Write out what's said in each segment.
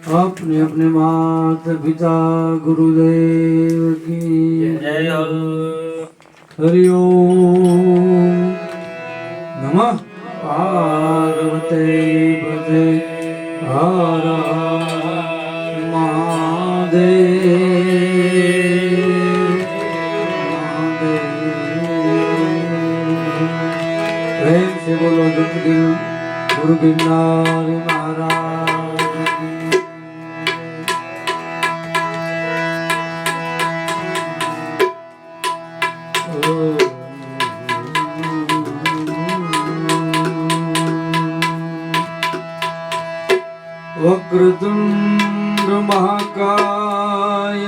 अपने अपने माता पिता गुरुदेव की जय हो। हरि ओम नमः पार्वते पते हर हर महादेव प्रेम से बोलो दुर्गिल गुरु गिरनारी महाराज की। वक्रतुंड महाकाय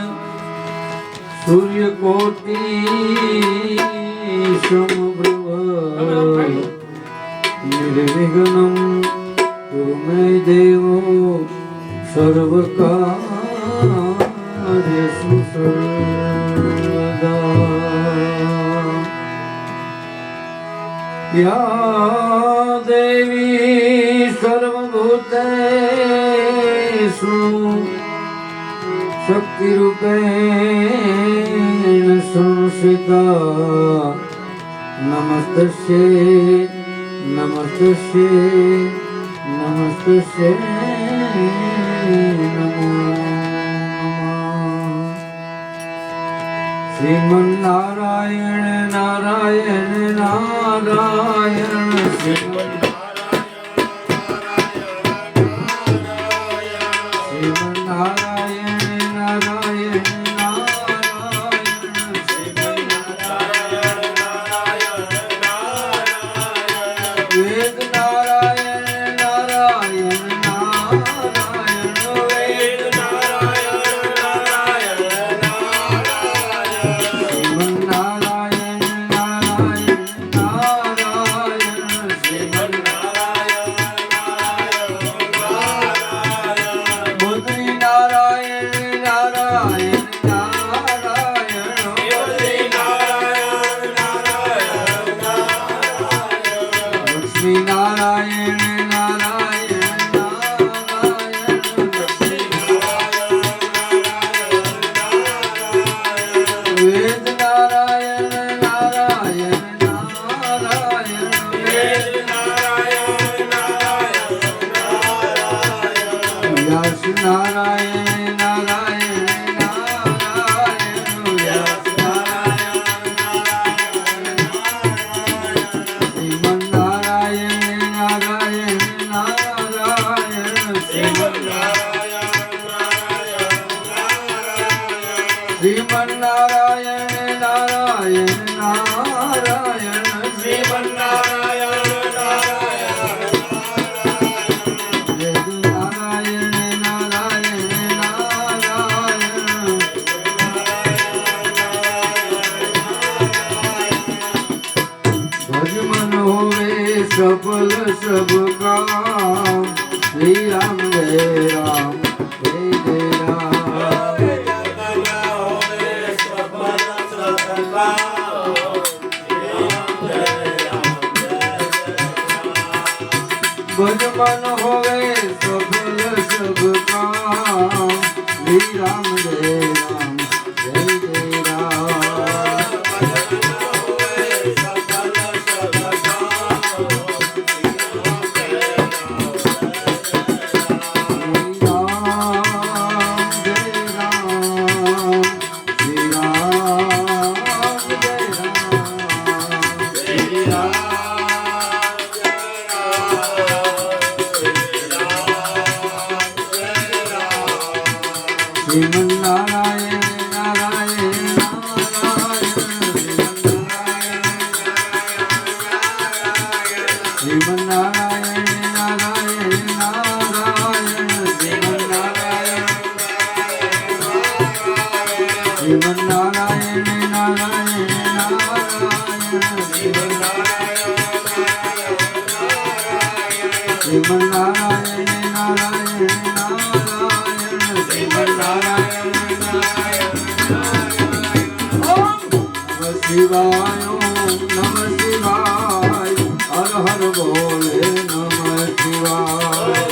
सूर्यकोटि समप्रभ निर्विघ्नं कुरु मे देव सर्वकार्येषु सर्वदा। या देवी सर्वभूतेषु शक्तिरूपेण संस्थिता नमस्तस्यै नमस्तस्यै नमस्तस्यै नमो नमः। श्रीमन्नारायण नारायण नारायण श्रीमन्नारायण सफल सब काम श्री राम जय राम जय जय राम। भज मन होवे सफल सब काम श्री राम जय राम जय जय राम। श्रीमन्नारायण नारायण नारायण श्रीमन्नारायण नारायण नारायण श्रीमन्नारायण नारायण नारायण श्रीमन्नारायण नारायण शिवाय नमः शिवाय हर हर बोले नमः शिवाय।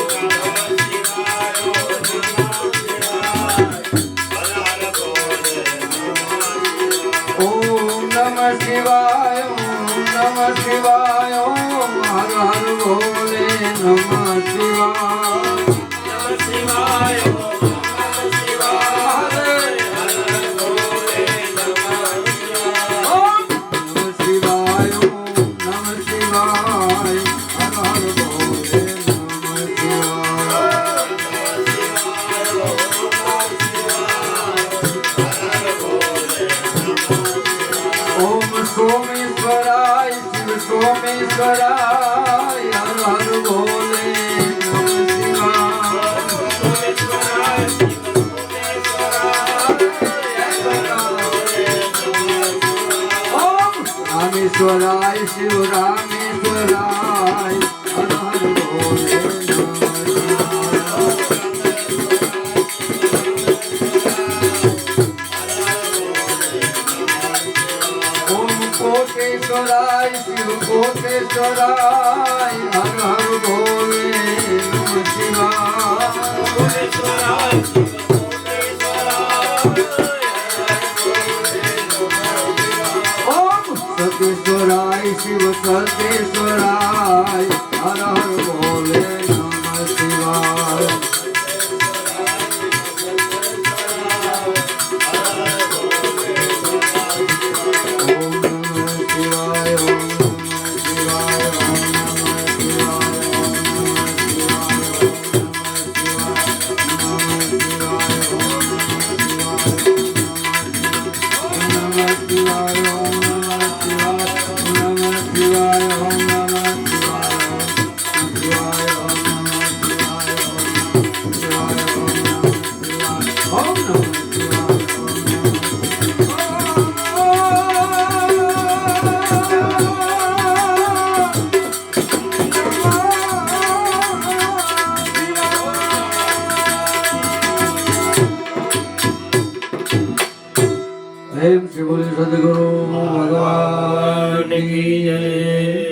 સોમેશ્વરાય હર હર બોલે નમઃ શિવાય રામેશ્વરાય શિવ રામેશ્વરાય હર હર બોલે कोटेश्वराय शिव कोटेश्वराय हर हर भोले नमः शिवाय कोटेश्वराय शिव कोटेश्वराय ओम सतेश्वराय शिव सतेश्वराय हर हर भोले नमः शिवाय प्रेम से बोले सदगुरु भगवान की जय।